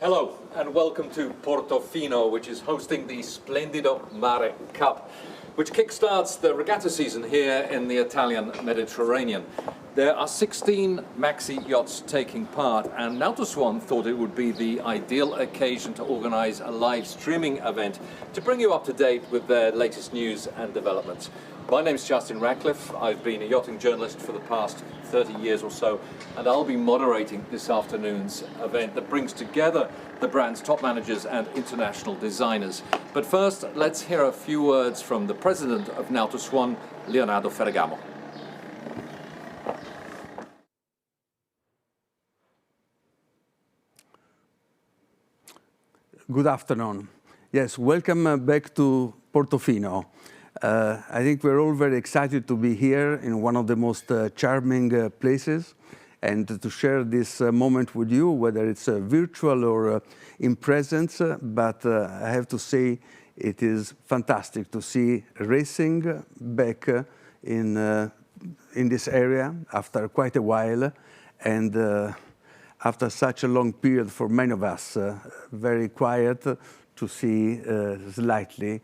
Hello and welcome to Portofino, which is hosting the Splendido Mare Cup, which kickstarts the regatta season here in the Italian Mediterranean. There are 16 Maxi yachts taking part, and Nautor Swan thought it would be the ideal occasion to organise a live streaming event to bring you up to date with their latest news and developments. My name's Justin Ratcliffe. I've been a yachting journalist for the past 30 years or so, and I'll be moderating this afternoon's event that brings together the brand's top managers and international designers. But first, let's hear a few words from the president of Nautor Swan, Leonardo Ferragamo. Good afternoon. Yes, welcome back to Portofino. I think we're all very excited to be here in one of the most charming places and to share this moment with you, whether it's virtual or in presence. But I have to say it is fantastic to see racing back in this area after quite a while, and after such a long period for many of us, very quiet, to see slightly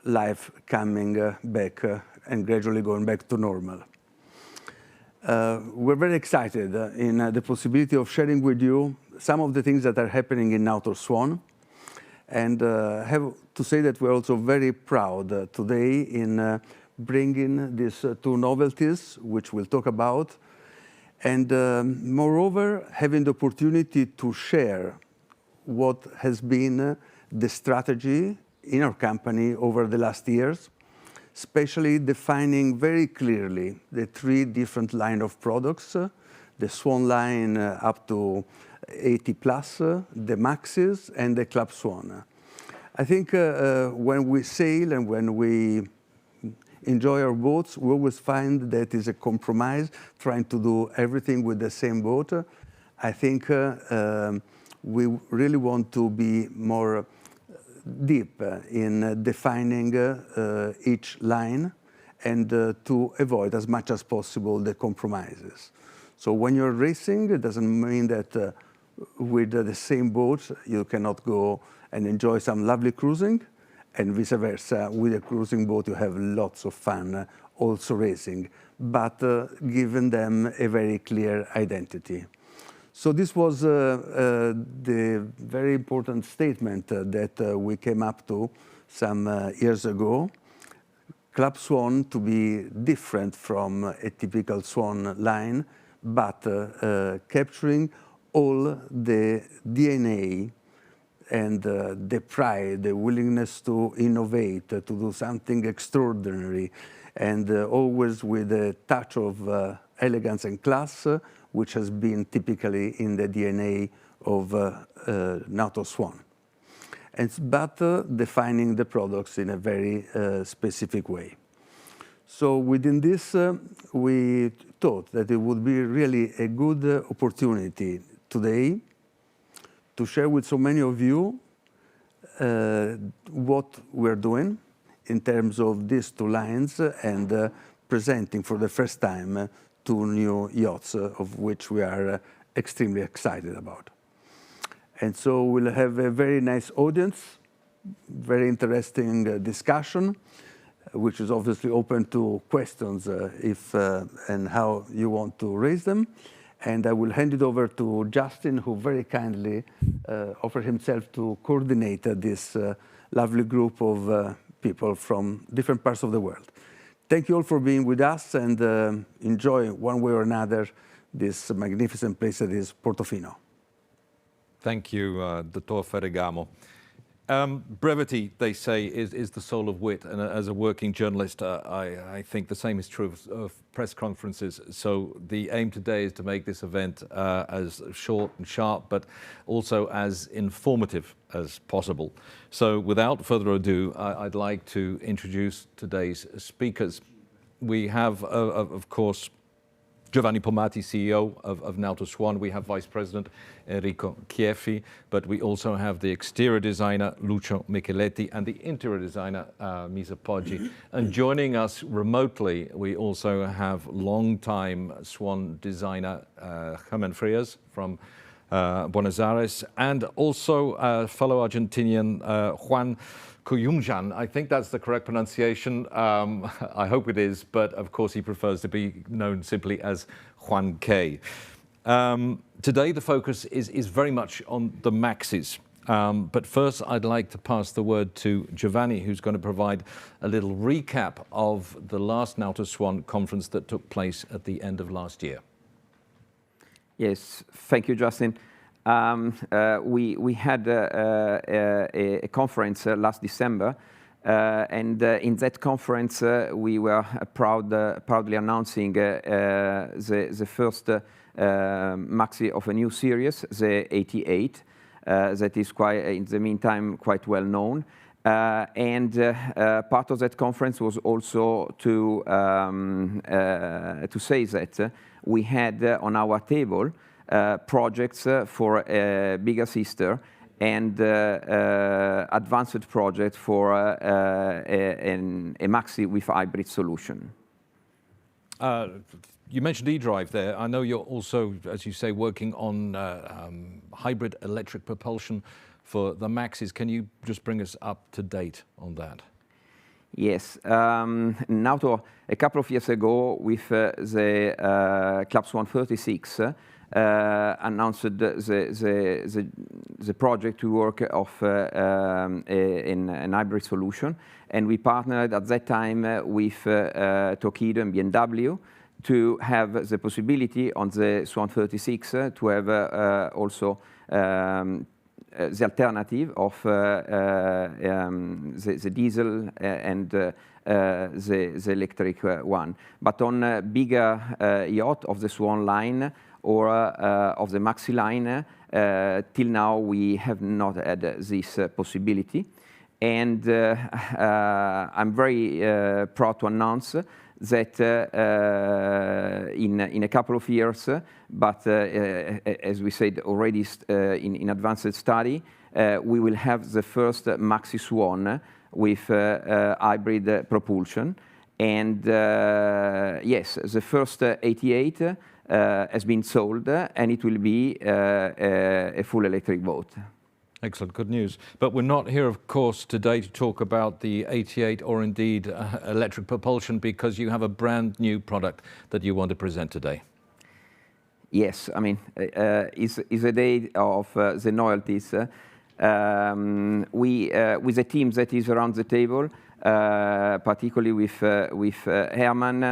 life coming back and gradually going back to normal. We're very excited in the possibility of sharing with you some of the things that are happening in Nautor Swan. And I have to say that we're also very proud today in bringing these two novelties, which we'll talk about. And moreover, having the opportunity to share what has been the strategy in our company over the last years, especially defining very clearly the three different line of products, the Swan line up to 80 plus, the Maxis, and the Club Swan. I think when we sail and when we enjoy our boats, we always find that is a compromise, trying to do everything with the same boat. I think we really want to be more deep in defining each line and to avoid as much as possible the compromises. So when you're racing, it doesn't mean that with the same boat you cannot go and enjoy some lovely cruising, and vice versa. With a cruising boat you have lots of fun also racing, but giving them a very clear identity. So this was the very important statement that we came up to some years ago. Club Swan to be different from a typical Swan line, but capturing all the DNA and the pride, the willingness to innovate, to do something extraordinary, and always with a touch of elegance and class, which has been typically in the DNA of Nautor Swan. But defining the products in a very specific way. So within this, we thought that it would be really a good opportunity today to share with so many of you what we're doing in terms of these two lines and presenting for the first time two new yachts, of which we are extremely excited about. And so we'll have a very nice audience, very interesting discussion, which is obviously open to questions if and how you want to raise them. And I will hand it over to Justin, who very kindly offered himself to coordinate this lovely group of people from different parts of the world. Thank you all for being with us, and enjoy one way or another this magnificent place that is Portofino. Thank you, Dottor Ferragamo. Brevity, they say, is the soul of wit, and as a working journalist, I think the same is true of press conferences. So the aim today is to make this event as short and sharp, but also as informative as possible. So without further ado, I'd like to introduce today's speakers. We have, of course, Giovanni Pomati, CEO of Nautor Swan. We have Vice President Enrico Chieffi, but we also have the exterior designer Lucio Micheletti and the interior designer Misa Poggi. And joining us remotely, we also have longtime Swan designer Frers from Buenos Aires, and also fellow Argentinian Juan Cuyumjan. I think that's the correct pronunciation. I hope it is, but of course he prefers to be known simply as Juan K. Today the focus is very much on the Maxis. But first I'd like to pass the word to Giovanni, who's going to provide a little recap of the last Nautor Swan conference that took place at the end of last year. Yes, thank you, Justin. We had a conference last December, and in that conference we were proudly announcing the first Maxi of a new series, the 88, that is quite, in the meantime, quite well known. And part of that conference was also to say that we had on our table projects for a bigger sister and advanced project for a Maxi with hybrid solution. You mentioned eDrive there. I know you're also, as you say, working on hybrid electric propulsion for the Maxis. Can you just bring us up to date on that? Yes. Nautor, a couple of years ago, with the Club Swan 36, announced the project to work of in an hybrid solution. And we partnered at that time with Tokido and BMW to have the possibility on the Swan 36 to have also the alternative of the diesel and the electric one. But on a bigger yacht of the Swan line or of the Maxi line, till now we have not had this possibility. And I'm very proud to announce that in a couple of years, but as we said already in advanced study, we will have the first Maxi Swan with hybrid propulsion. And yes, the first 88 has been sold, and it will be a full electric boat. Excellent, good news. But we're not here, of course, today to talk about the 88 or indeed electric propulsion, because you have a brand new product that you want to present today. Yes, I mean, it's a day of the novelties. With the team that is around the table, particularly with Germán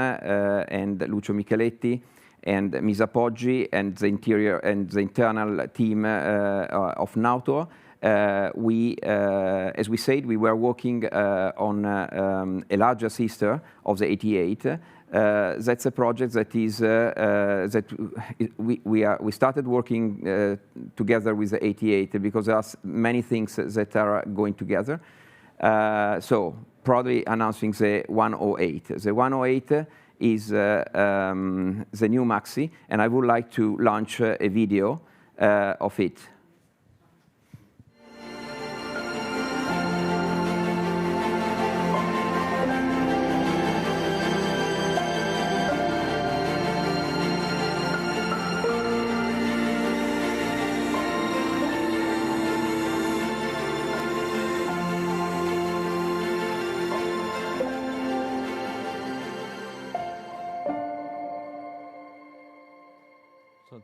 and Lucio Micheletti, and Misa Poggi, and the interior and the internal team of Nautor. As we said, we were working on a larger sister of the 88. That's a project that is we started working together with the 88 because there are many things that are going together. So proudly announcing the 108. The 108 is the new Maxi, and I would like to launch a video of it.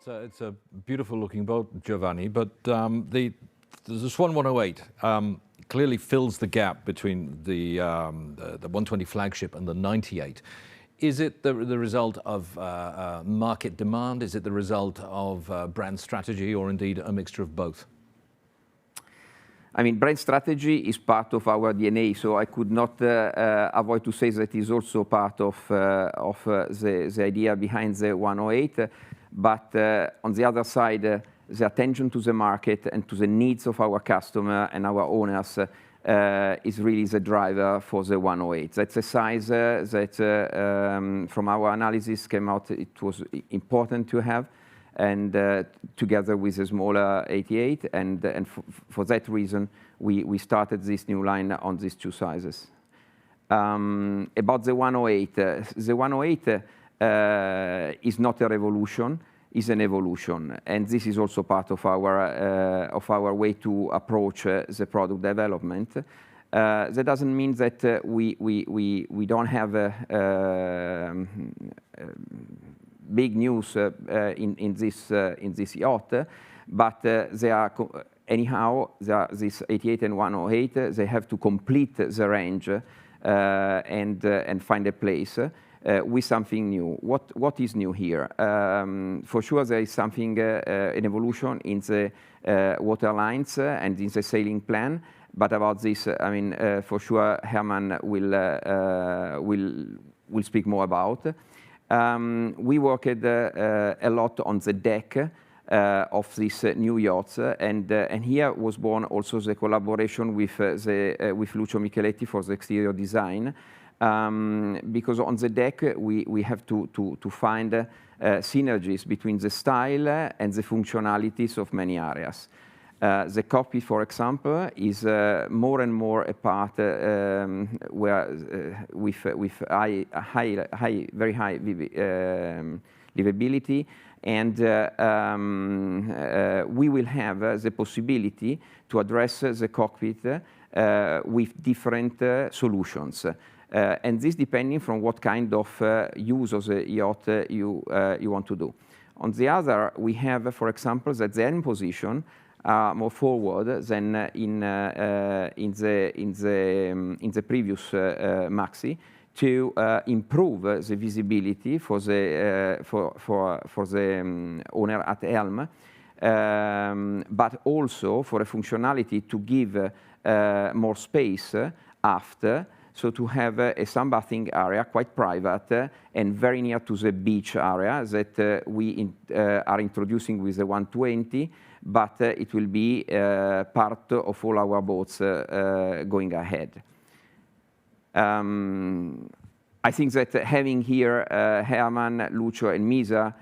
So it's a beautiful looking boat, Giovanni, but the Swan 108 clearly fills the gap between the 120 flagship and the 98. Is it the result of market demand? Is it the result of brand strategy, or indeed a mixture of both? I mean, brand strategy is part of our DNA, so I could not avoid to say that is also part of the idea behind the 108. But on the other side, the attention to the market and to the needs of our customer and our owners is really the driver for the 108. That's a size that, from our analysis, came out it was important to have, and together with the smaller 88, and for that reason, we started this new line on these two sizes. About the 108, the 108 is not a revolution. is an evolution, and this is also part of our way to approach the product development. That doesn't mean that we don't have big news in this yacht, but they are anyhow this 88 and 108. They have to complete the range and find a place with something new. What is new here? For sure, there is something an evolution in the water lines and in the sailing plan. But about this, I mean, for sure, Germán will speak more about. We worked a lot on the deck of these new yachts, and here was born also the collaboration with Lucio Micheletti for the exterior design, because on the deck we have to find synergies between the style and the functionalities of many areas. The cockpit, for example, is more and more a part where with very high livability, and we will have the possibility to address the cockpit with different solutions. And this depending from what kind of use of the yacht you want to do. On the other, we have, for example, that the end position more forward than in the previous Maxi, to improve the visibility for the owner at the helm, but also for a functionality to give more space after, so to have a sunbathing area quite private and very near to the beach area that we are introducing with the 120, but it will be part of all our boats going ahead. I think that having here Germán, Lucio, and Misa,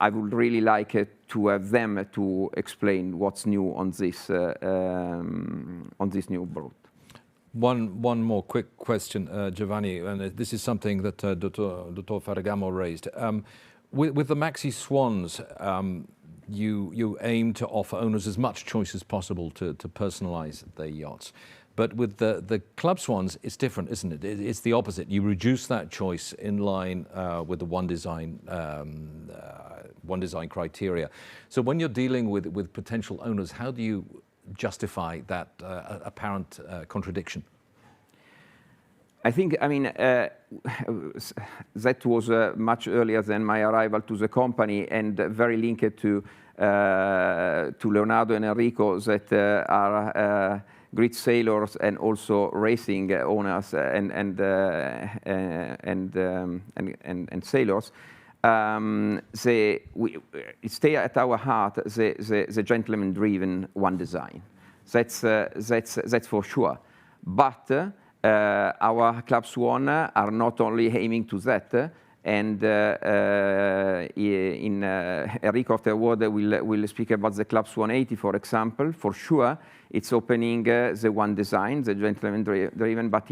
I would really like to have them to explain what's new on this new boat. One more quick question, Giovanni, and this is something that Dr. Ferragamo raised. With the Maxi Swans, you aim to offer owners as much choice as possible to personalize their yachts. But with the Club Swans, it's different, isn't it? It's the opposite. You reduce that choice in line with the one design criteria. So when you're dealing with potential owners, how do you justify that apparent contradiction? I think, I mean, that was much earlier than my arrival to the company, and very linked to Leonardo and Enrico, that are great sailors and also racing owners and sailors. It stay at our heart the gentleman-driven one design. That's for sure. But our Club Swan are not only aiming to that, and Enrico afterward will speak about the Club Swan 80, for example. For sure, it's opening the one design, the gentleman-driven, but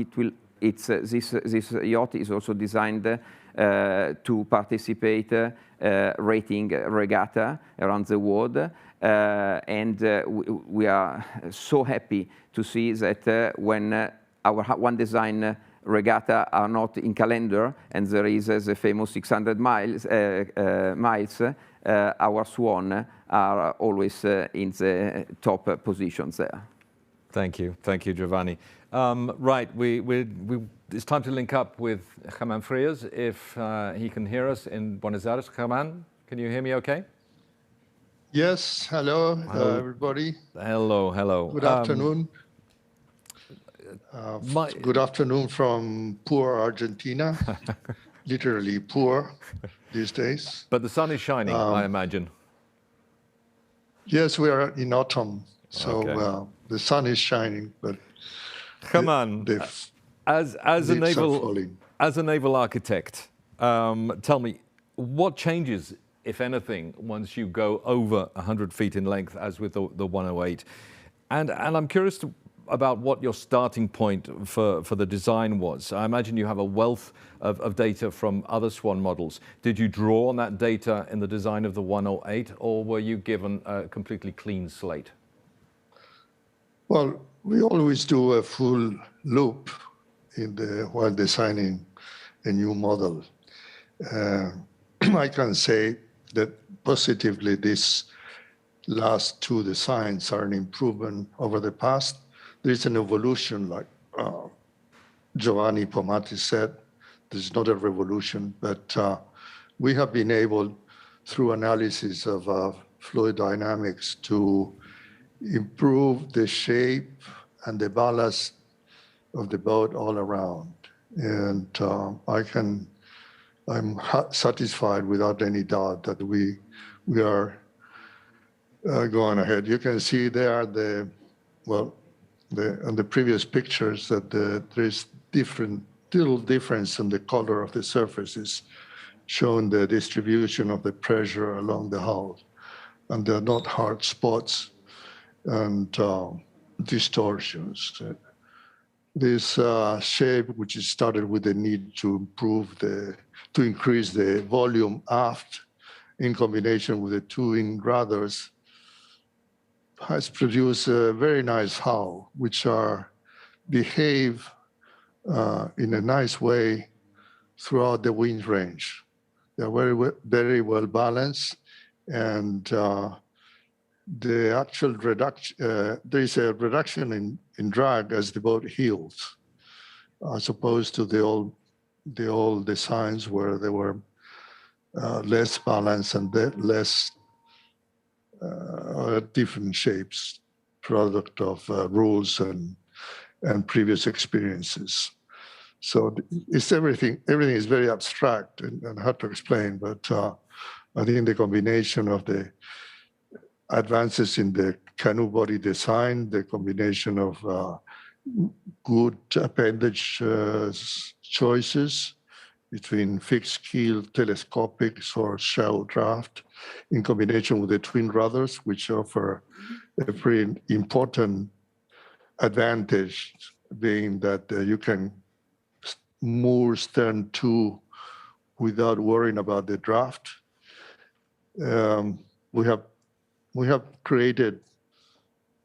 this yacht is also designed to participate rating regatta around the world, and we are so happy to see that when our one design regatta are not in calendar, and there is the famous 600 miles, our Swan are always in the top positions there. Thank you, Giovanni. Right, it's time to link up with Germán Frers, if he can hear us in Buenos Aires. Germán, can you hear me okay? Yes, hello. Everybody. Hello. Good afternoon. Good afternoon from poor Argentina. Literally poor these days. But the sun is shining, I imagine. Yes, we are in autumn, so okay. The sun is shining, but Germán, as a naval architect, tell me, what changes, if anything, once you go over 100 feet in length, as with the 108? And I'm curious to about what your starting point for the design was. I imagine you have a wealth of data from other Swan models. Did you draw on that data in the design of the 108, or were you given a completely clean slate? Well, we always do a full loop while designing a new model. I can say that positively these last two designs are an improvement over the past. There is an evolution, like Giovanni Pomati said. There's not a revolution, but we have been able, through analysis of fluid dynamics, to improve the shape and the ballast of the boat all around. And I'm satisfied without any doubt that we are going ahead. You can see there on the previous pictures that there's little difference in the color of the surfaces, showing the distribution of the pressure along the hull. And they're not hard spots and distortions. This shape, which is started with the need to increase the volume aft, in combination with the twin rudders, has produced a very nice hull, which behave in a nice way throughout the wind range. They're very well balanced, and the actual reduction, there is a reduction in drag as the boat heels, as opposed to the old designs where they were less balanced and less different shapes, product of rules and previous experiences. So it's everything is very abstract and hard to explain, but I think the combination of the advances in the canoe body design, the combination of good appendage choices between fixed keel, telescopic, or shallow draft, in combination with the twin rudders, which offer a pretty important advantage, being that you can moor stern to without worrying about the draft. We have created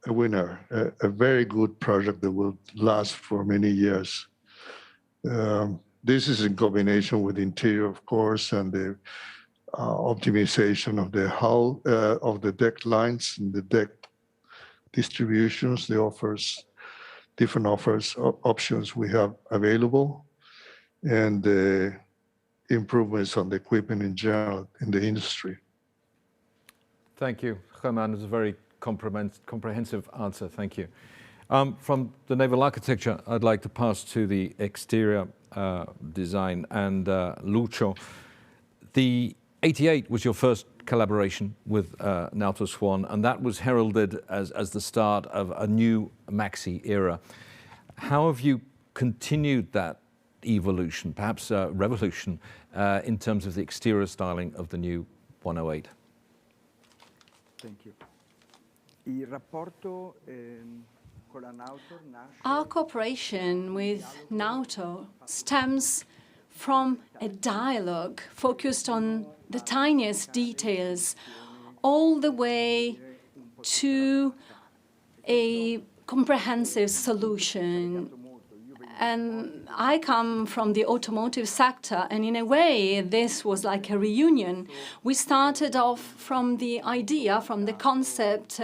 a winner, a very good project that will last for many years. This is in combination with interior, of course, and the optimization of the hull, of the deck lines and the deck distributions, different options we have available, and the improvements on the equipment in general in the industry. Thank you, Germán. It's a very comprehensive answer. Thank you. From the naval architecture, I'd like to pass to the exterior design. And Lucio, the 88 was your first collaboration with Nautor Swan, and that was heralded as the start of a new Maxi era. How have you continued that evolution, perhaps revolution, in terms of the exterior styling of the new 108? Thank you. Our cooperation with Nautor stems from a dialogue focused on the tiniest details, all the way to a comprehensive solution. And I come from the automotive sector, and in a way, this was like a reunion. We started off from the idea, from the concept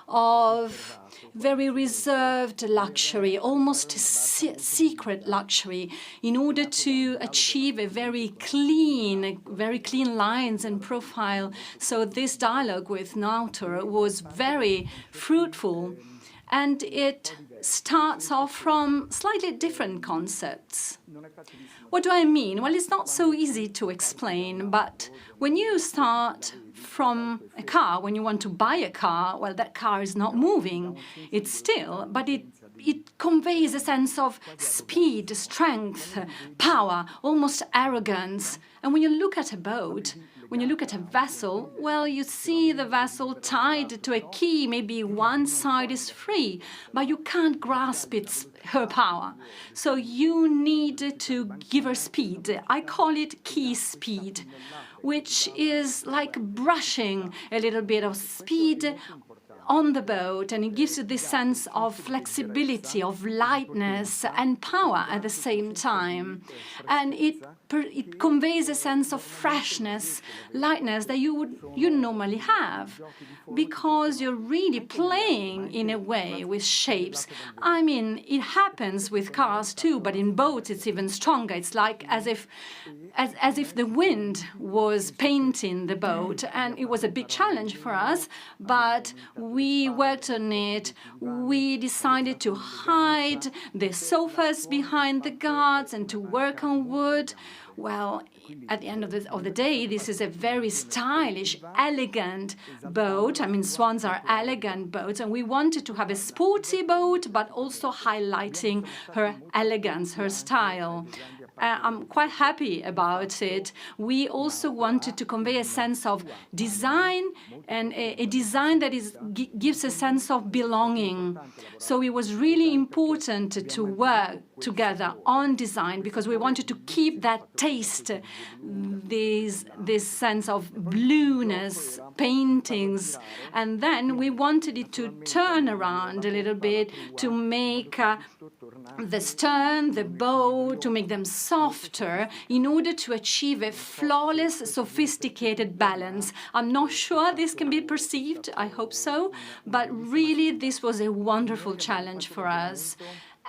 of very reserved luxury, almost secret luxury, in order to achieve a very clean lines and profile. So this dialogue with Nautor was very fruitful, and it starts off from slightly different concepts. What do I mean? Well, it's not so easy to explain, but when you start from a car, when you want to buy a car, well, that car is not moving. It's still, but it conveys a sense of speed, strength, power, almost arrogance. And when you look at a boat, when you look at a vessel, well, you see the vessel tied to a quay. Maybe one side is free, but you can't grasp her power. So you need to give her speed. I call it quay speed, which is like brushing a little bit of speed on the boat, and it gives you this sense of flexibility, of lightness and power at the same time. And it conveys a sense of freshness, lightness that you normally have, because you're really playing in a way with shapes. I mean, it happens with cars too, but in boats it's even stronger. It's like as if the wind was painting the boat, and it was a big challenge for us, but we worked on it. We decided to hide the sofas behind the guards and to work on wood. Well, at the end of the day, this is a very stylish, elegant boat. I mean, Swans are elegant boats, and we wanted to have a sporty boat, but also highlighting her elegance, her style. I'm quite happy about it. We also wanted to convey a sense of design, and a design that gives a sense of belonging. So it was really important to work together on design, because we wanted to keep that taste, this sense of blueness, paintings. And then we wanted it to turn around a little bit to make the stern, the bow, to make them softer in order to achieve a flawless, sophisticated balance. I'm not sure this can be perceived, I hope so, but really this was a wonderful challenge for us.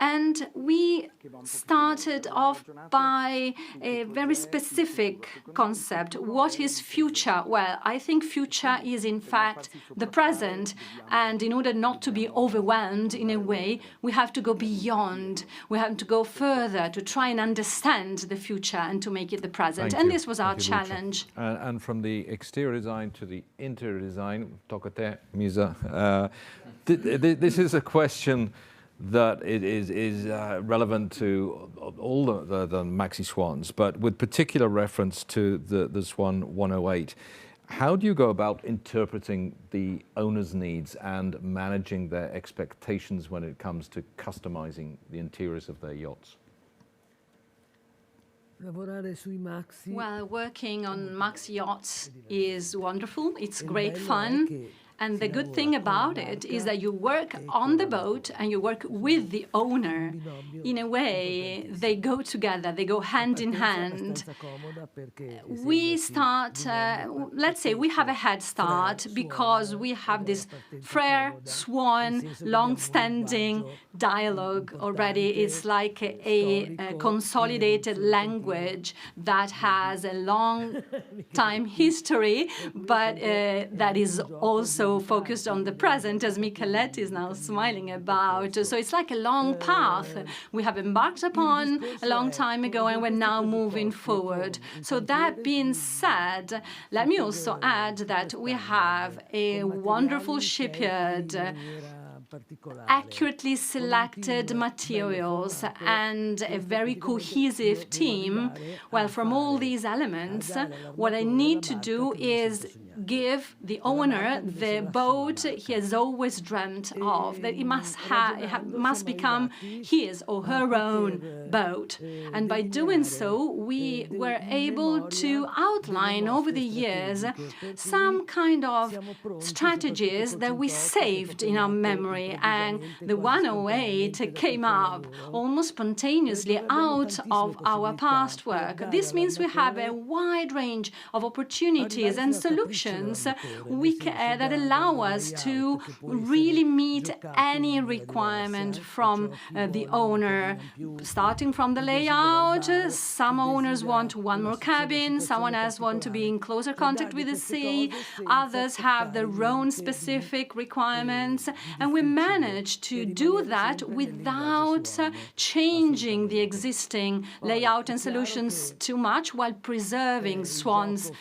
And we started off by a very specific concept. What is future? Well, I think future is, in fact, the present. And in order not to be overwhelmed in a way, we have to go beyond. We have to go further to try and understand the future and to make it the present. And this was our challenge. And from the exterior design to the interior design, tocca a te, Misa. This is a question that it is relevant to all the Maxi Swans, but with particular reference to the Swan 108. How do you go about interpreting the owner's needs and managing their expectations when it comes to customizing the interiors of their yachts? Well, working on Maxi yachts is wonderful. It's great fun. And the good thing about it is that you work on the boat and you work with the owner. In a way, they go together, they go hand in hand. We start, let's say we have a head start because we have this Frers-Swan long-standing dialogue already. It's like a consolidated language that has a long time history, but that is also focused on the present, as Micheletti is now smiling about. So it's like a long path we have embarked upon a long time ago, and we're now moving forward. So that being said, let me also add that we have a wonderful shipyard, accurately selected materials, and a very cohesive team. Well, from all these elements, what I need to do is give the owner the boat he has always dreamt of, that it must become his or her own boat. And by doing so, we were able to outline over the years some kind of strategies that we saved in our memory. And the 108 came up almost spontaneously out of our past work. This means we have a wide range of opportunities and solutions that allow us to really meet any requirement from the owner. Starting from the layout, some owners want one more cabin, someone else wants to be in closer contact with the sea, others have their own specific requirements, and we managed to do that without changing the existing layout and solutions too much, while preserving Swan's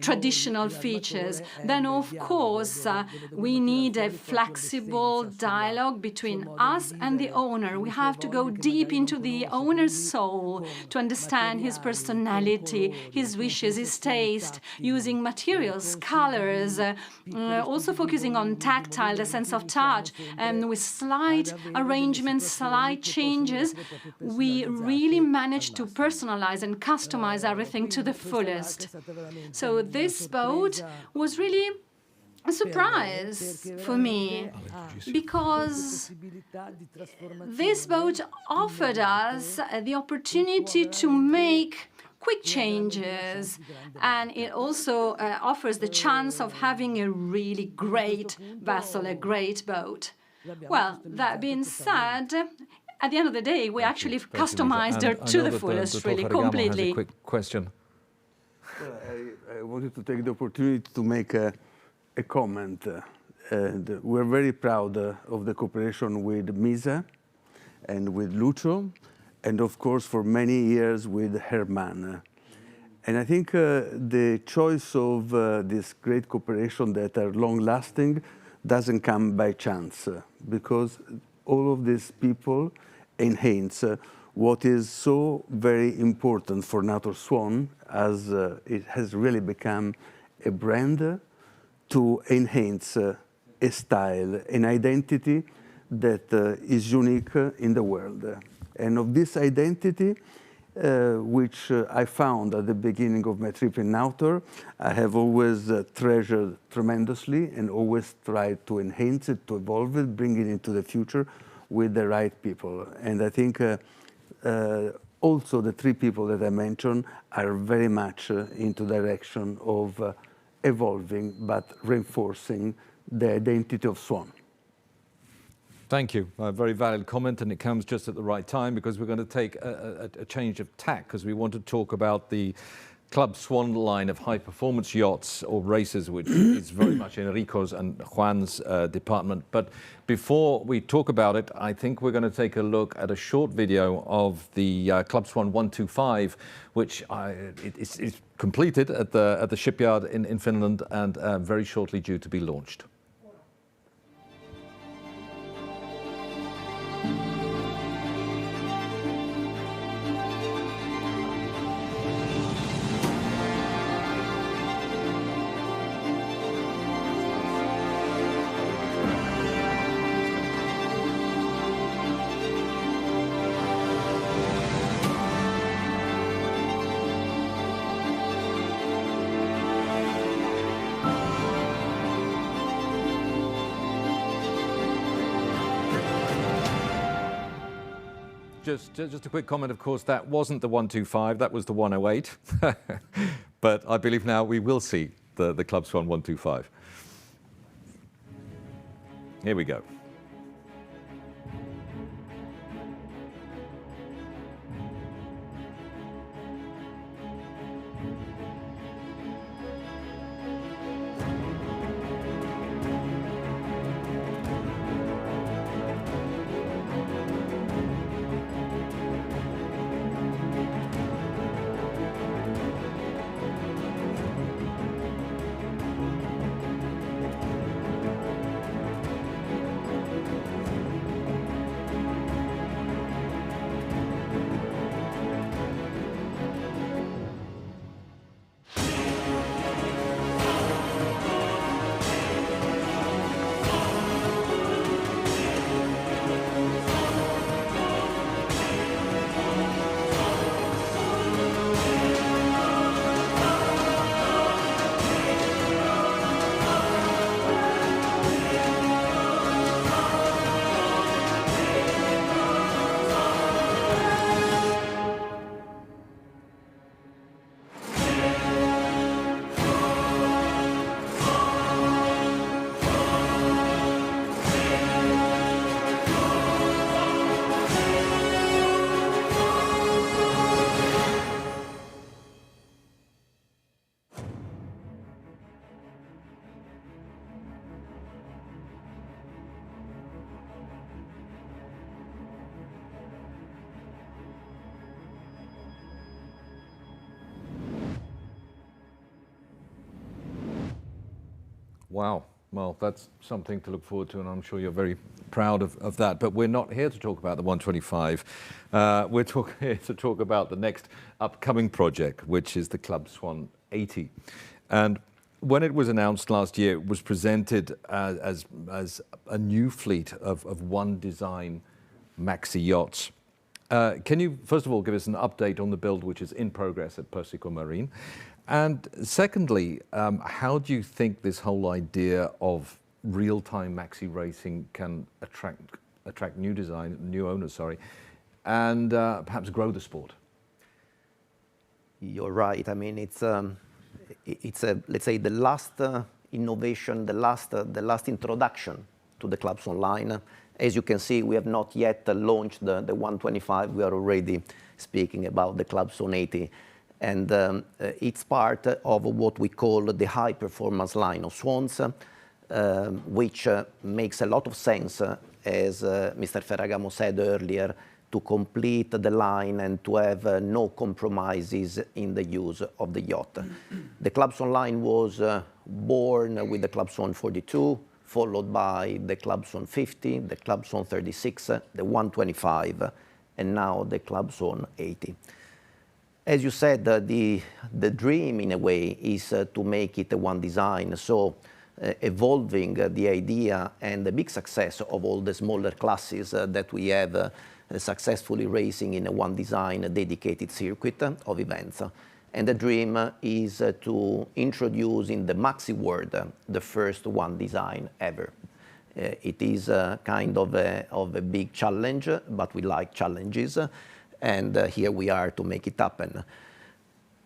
traditional features. Then, of course, we need a flexible dialogue between us and the owner. We have to go deep into the owner's soul to understand his personality, his wishes, his taste, using materials, colors, also focusing on tactile, the sense of touch, and with slight arrangements, slight changes, we really managed to personalize and customize everything to the fullest. So this boat was really a surprise for me, because this boat offered us the opportunity to make quick changes, and it also offers the chance of having a really great vessel, a great boat. Well, that being said, at the end of the day, we actually customized her to the fullest, really, completely. Has a quick question. Well, I wanted to take the opportunity to make a comment. And we're very proud of the cooperation with Misa and with Lucio, and of course for many years with Germán. And I think the choice of this great cooperation that are long-lasting doesn't come by chance, because all of these people enhance what is so very important for Nautor Swan, as it has really become a brand, to enhance a style, an identity that is unique in the world. And of this identity, which I found at the beginning of my trip in Nautor, I have always treasured tremendously and always tried to enhance it, to evolve it, bring it into the future with the right people. And I think also the three people that I mentioned are very much into the direction of evolving but reinforcing the identity of Swan. Thank you. A very valid comment, and it comes just at the right time, because we're going to take a change of tack, because we want to talk about the Club Swan line of high-performance yachts or racers, which is very much Enrico's and Juan's department. But before we talk about it, I think we're going to take a look at a short video of the Club Swan 125, which is completed at the shipyard in Finland, and very shortly due to be launched. Just a quick comment, of course, that wasn't the 125, that was the 108. But I believe now we will see the Club Swan 125. Here we go. Wow. Well, that's something to look forward to, and I'm sure you're very proud of that. But we're not here to talk about the 125. We're here to talk about the next upcoming project, which is the Club Swan 80. And when it was announced last year, it was presented as a new fleet of one design Maxi yachts. Can you, first of all, give us an update on the build, which is in progress at Persico Marine? And secondly, how do you think this whole idea of real-time Maxi racing can attract new owners, and perhaps grow the sport? You're right. I mean, it's let's say the last innovation, the last introduction to the Club Swan line. As you can see, we have not yet launched the 125. We are already speaking about the Club Swan 80. And it's part of what we call the high performance line of Swans, which makes a lot of sense, as Mr. Ferragamo said earlier, to complete the line and to have no compromises in the use of the yacht. The Club Swan line was born with the Club Swan 42, followed by the Club Swan 50, the Club Swan 36, the 125, and now the Club Swan 80. As you said, the dream, in a way, is to make it a one design. So evolving the idea and the big success of all the smaller classes that we have successfully racing in a one design dedicated circuit of events. And the dream is to introduce in the Maxi world the first one design ever. It is kind of a big challenge, but we like challenges. And here we are to make it happen.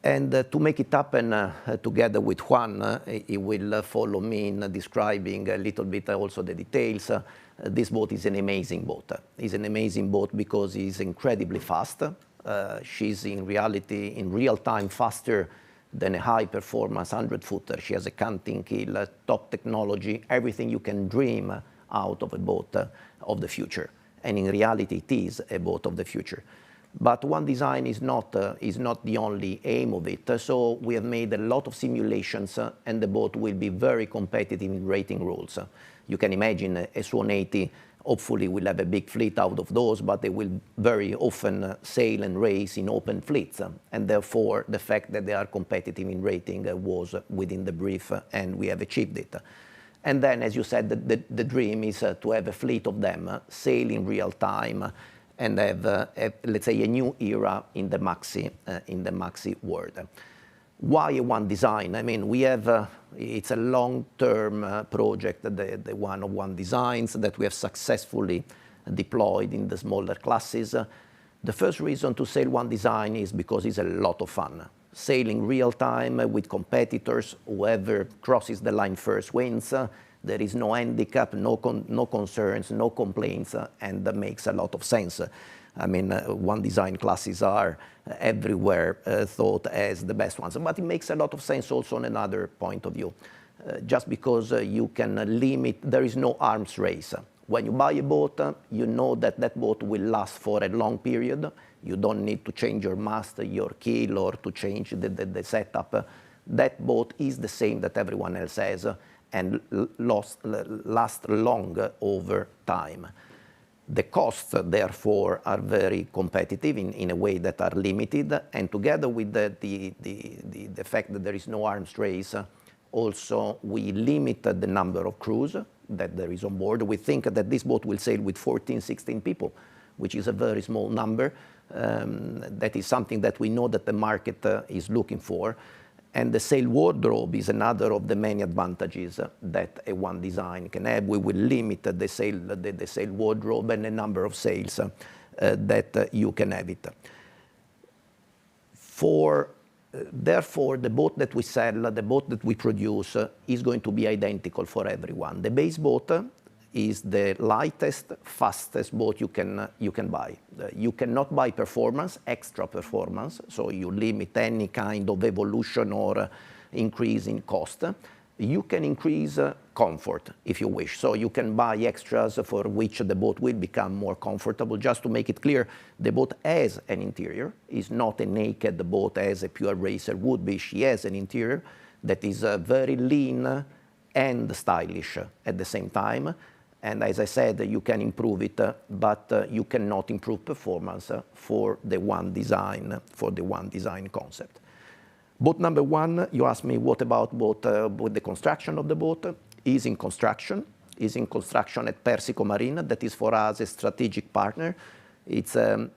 And to make it happen together with Juan, he will follow me in describing a little bit also the details. This boat is an amazing boat. It's an amazing boat because it's incredibly fast. She's in reality, in real time, faster than a high performance 100-footer. She has a canting keel, top technology, everything you can dream out of a boat of the future. And in reality, it is a boat of the future. But one design is not the only aim of it. So we have made a lot of simulations, and the boat will be very competitive in rating rules. You can imagine a Swan 80, hopefully will have a big fleet out of those, but they will very often sail and race in open fleets. And therefore, the fact that they are competitive in rating was within the brief, and we have achieved it. And then, as you said, the dream is to have a fleet of them sail in real time and have, let's say, a new era in the Maxi world. Why a one design? I mean, we have, it's a long-term project, the one designs that we have successfully deployed in the smaller classes. The first reason to sail one design is because it's a lot of fun. Sailing real time with competitors, whoever crosses the line first wins. There is no handicap, no concerns, no complaints, and that makes a lot of sense. I mean, one design classes are everywhere thought as the best ones, but it makes a lot of sense also on another point of view. Just because you can limit, there is no arms race. When you buy a boat, you know that that boat will last for a long period. You don't need to change your mast, your keel, or to change the setup. That boat is the same that everyone else has, and last long over time. The costs, therefore, are very competitive in a way that are limited, and together with the fact that there is no arms race, also we limited the number of crews that there is on board. We think that this boat will sail with 14, 16 people, which is a very small number. That is something that we know that the market is looking for. And the sail wardrobe is another of the many advantages that a one design can have. We will limit the sail wardrobe and the number of sails that you can have it. Therefore, the boat that we sell, the boat that we produce, is going to be identical for everyone. The base boat is the lightest, fastest boat you can buy. You cannot buy performance, extra performance, so you limit any kind of evolution or increase in cost. You can increase comfort if you wish. So you can buy extras for which the boat will become more comfortable. Just to make it clear, the boat has an interior. It's not a naked boat as a pure racer would be. She has an interior that is very lean and stylish at the same time. And as I said, you can improve it, but you cannot improve performance for the one design concept. Boat number one, you asked me what about the construction of the boat. Is in construction at Persico Marine. That is for us a strategic partner. It's a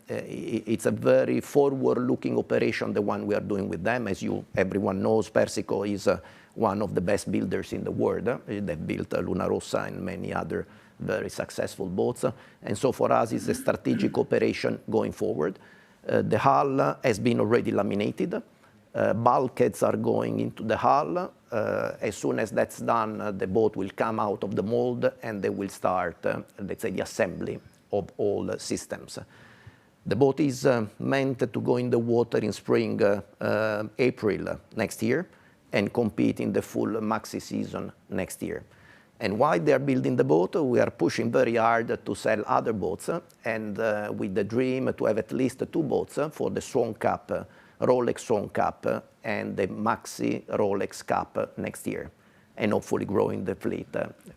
very forward-looking operation, the one we are doing with them. As everyone knows, Persico is one of the best builders in the world. They've built Luna Rossa and many other very successful boats. And so for us, it's a strategic operation going forward. The hull has been already laminated. Bulkheads are going into the hull. As soon as that's done, the boat will come out of the mold and they will start, let's say, the assembly of all systems. The boat is meant to go in the water in spring, April next year, and compete in the full Maxi season next year. And while they are building the boat, we are pushing very hard to sell other boats, and with the dream to have at least 2 boats for the Swan Cup, Rolex Swan Cup, and the Maxi Rolex Cup next year, and hopefully growing the fleet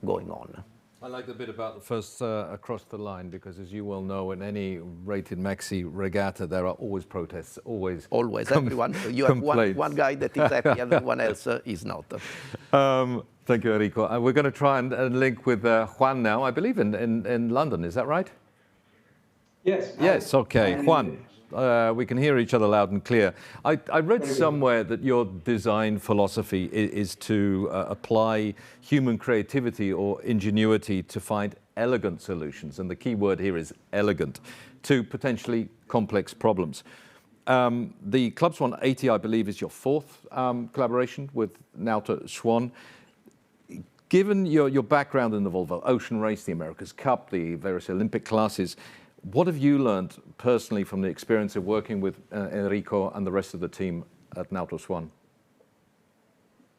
going on. I like the bit about the first across the line, because as you well know, in any rated Maxi regatta, there are always protests, always. Everyone. You have one guy that is happy, everyone else is not. Thank you, Enrico. We're going to try and link with Juan now, I believe in London, is that right? Yes. Yes, okay. Juan, we can hear each other loud and clear. I read somewhere that your design philosophy is to apply human creativity or ingenuity to find elegant solutions, and the key word here is elegant, to potentially complex problems. The Club Swan 80, I believe, is your 4th collaboration with Nautor Swan. Given your background in the Volvo Ocean Race, the America's Cup, the various Olympic classes, what have you learned personally from the experience of working with Enrico and the rest of the team at Nautor Swan?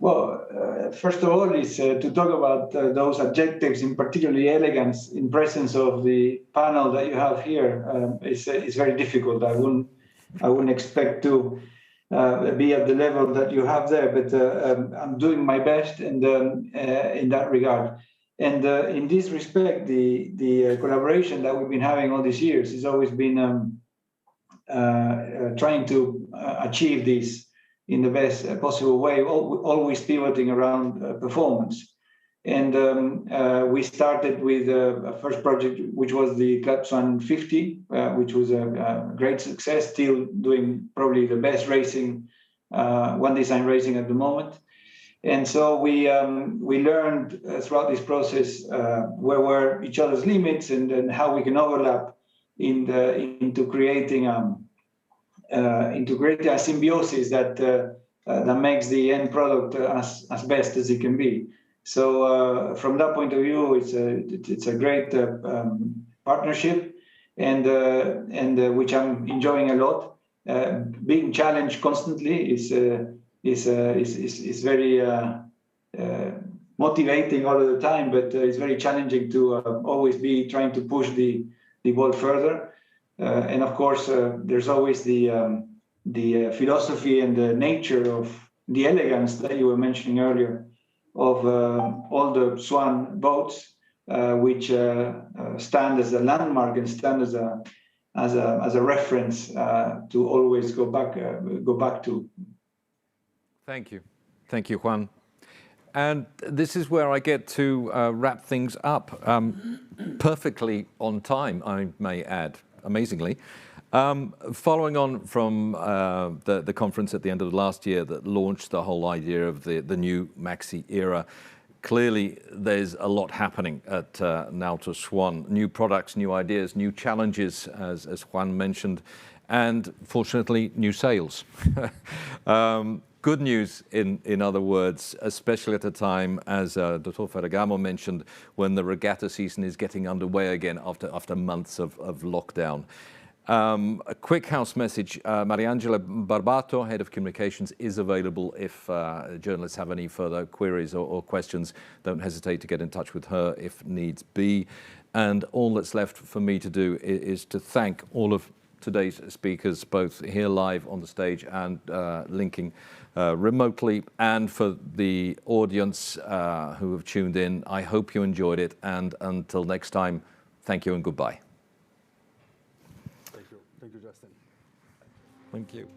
Well, first of all, is to talk about those adjectives, in particularly elegance, in presence of the panel that you have here. It's very difficult. I wouldn't expect to be at the level that you have there, but I'm doing my best in that regard. And in this respect, the collaboration that we've been having all these years has always been trying to achieve this in the best possible way, always pivoting around performance. And we started with a first project, which was the Club Swan 50, which was a great success, still doing probably the best racing, one design racing at the moment. And so we learned throughout this process where were each other's limits and how we can overlap into creating a symbiosis that makes the end product as best as it can be. So from that point of view, it's a great partnership, and which I'm enjoying a lot. Being challenged constantly is very motivating all of the time, but it's very challenging to always be trying to push the ball further. And of course, there's always the philosophy and the nature of the elegance that you were mentioning earlier of all the Swan boats, which stand as a landmark and stand as a reference to always go back to. Thank you, Juan. And this is where I get to wrap things up perfectly on time, I may add, amazingly. Following on from the conference at the end of last year that launched the whole idea of the new Maxi era, clearly there's a lot happening at Nautor Swan. New products, new ideas, new challenges, as Juan mentioned, and fortunately, new sales. Good news, in other words, especially at a time, as Dr. Ferragamo mentioned, when the regatta season is getting underway again after months of lockdown. A quick house message. Mariangela Barbato, Head of Communications, is available if journalists have any further queries or questions. Don't hesitate to get in touch with her if needs be. And all that's left for me to do is to thank all of today's speakers, both here live on the stage and linking remotely, and for the audience who have tuned in. I hope you enjoyed it, and until next time, thank you and goodbye. Thank you, Justin. Thank you.